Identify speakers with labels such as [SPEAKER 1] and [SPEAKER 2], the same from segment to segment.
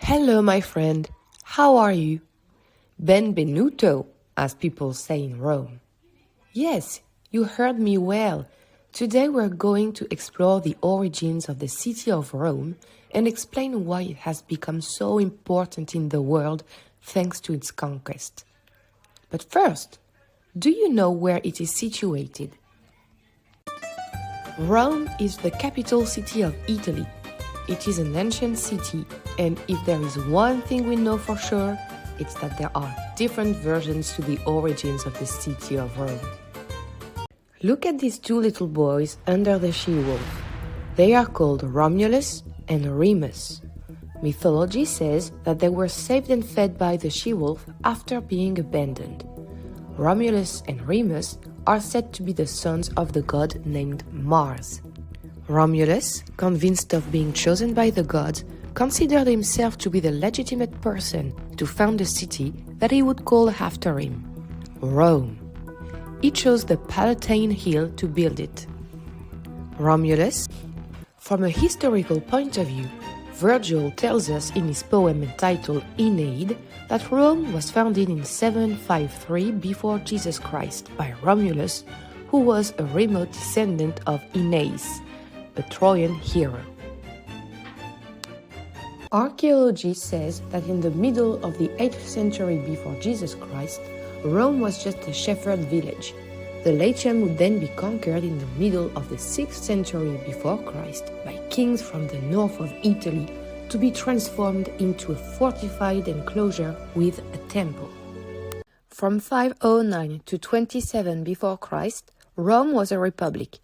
[SPEAKER 1] Hello, my friend. How are you? Benvenuto, as people say in Rome. Yes, you heard me well. Today we're going to explore the origins of the city of Rome and explain why it has become so important in the world thanks to its conquest. But first, do you know where it is situated? Rome is the capital city of Italy. It is an ancient city, and if there is one thing we know for sure, it's that there are different versions to the origins of the city of Rome. Look at these two little boys under the she-wolf. They are called Romulus and Remus. Mythology says that they were saved and fed by the she-wolf after being abandoned. Romulus and Remus are said to be the sons of the god named Mars. Romulus, convinced of being chosen by the gods, considered himself to be the legitimate person to found a city that he would call after him, Rome. He chose the Palatine Hill to build it. Romulus, from a historical point of view, Virgil tells us in his poem entitled Aeneid that Rome was founded in 753 before Jesus Christ by Romulus, who was a remote descendant of Aeneas, a Trojan hero. Archaeology says that in the middle of the 8th century before Jesus Christ, Rome was just a shepherd village. The Latium would then be conquered in the middle of the 6th century before Christ by kings from the north of Italy to be transformed into a fortified enclosure with a temple. From 509 to 27 before Christ, Rome was a republic.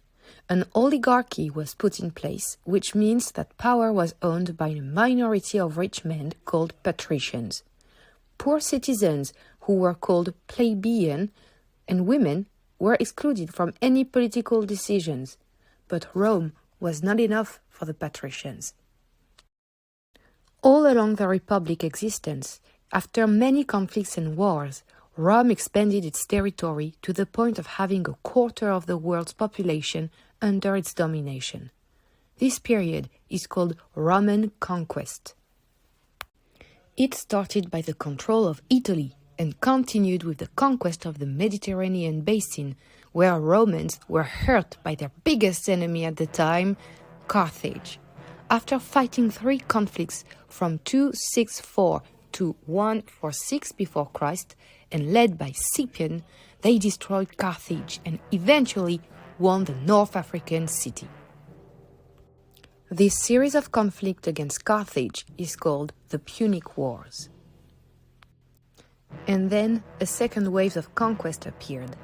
[SPEAKER 1] An oligarchy was put in place, which means that power was owned by a minority of rich men called patricians. Poor citizens, who were called plebeian, and women were excluded from any political decisions. But Rome was not enough for the patricians. All along the Republic's existence, after many conflicts and wars, Rome expanded its territory to the point of having a quarter of the world's population under its domination. This period is called Roman conquest. It started by the control of Italy and continued with the conquest of the Mediterranean basin, where Romans were hurt by their biggest enemy at the time, Carthage. After fighting 3 conflicts from 264 to 146 before Christ, and led by Scipion, they destroyed Carthage and eventually won the North African city. This series of conflict against Carthage is called the Punic Wars. And then a second wave of conquest appeared.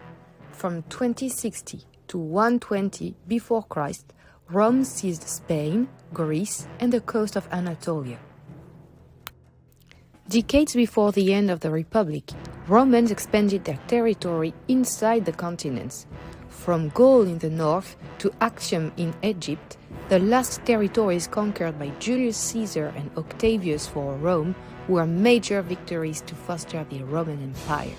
[SPEAKER 1] From 2060 to 120 before Christ, Rome seized Spain, Greece, and the coast of Anatolia. Decades before the end of the Republic, Romans expanded their territory inside the continents. From Gaul in the north to Actium in Egypt, the last territories conquered by Julius Caesar and Octavius for Rome were major victories to foster the Roman Empire.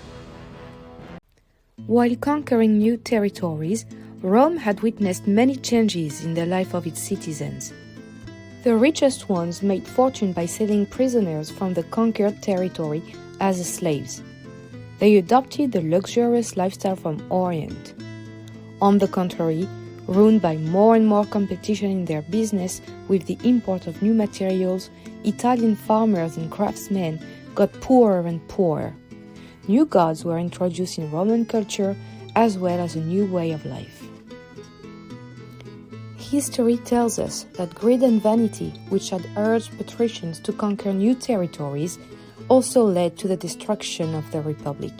[SPEAKER 1] While conquering new territories, Rome had witnessed many changes in the life of its citizens. The richest ones made fortune by selling prisoners from the conquered territory as slaves. They adopted the luxurious lifestyle from Orient. On the contrary, ruined by more and more competition in their business with the import of new materials, Italian farmers and craftsmen got poorer and poorer. New gods were introduced in Roman culture as well as a new way of life. History tells us that greed and vanity, which had urged patricians to conquer new territories, also led to the destruction of the Republic,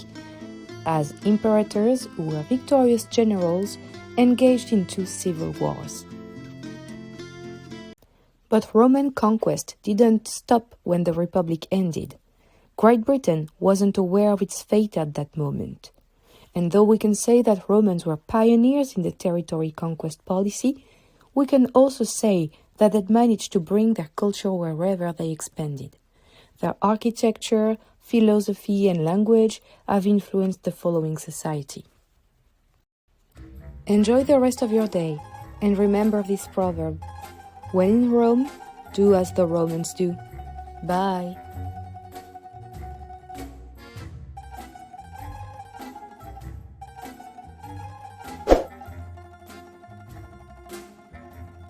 [SPEAKER 1] as imperators, who were victorious generals, engaged in 2 civil wars. But Roman conquest didn't stop when the Republic ended. Great Britain wasn't aware of its fate at that moment. And though we can say that Romans were pioneers in the territory conquest policy, we can also say that they managed to bring their culture wherever they expanded. Their architecture, philosophy, and language have influenced the following society. Enjoy the rest of your day, and remember this proverb: when in Rome, do as the Romans do. Bye!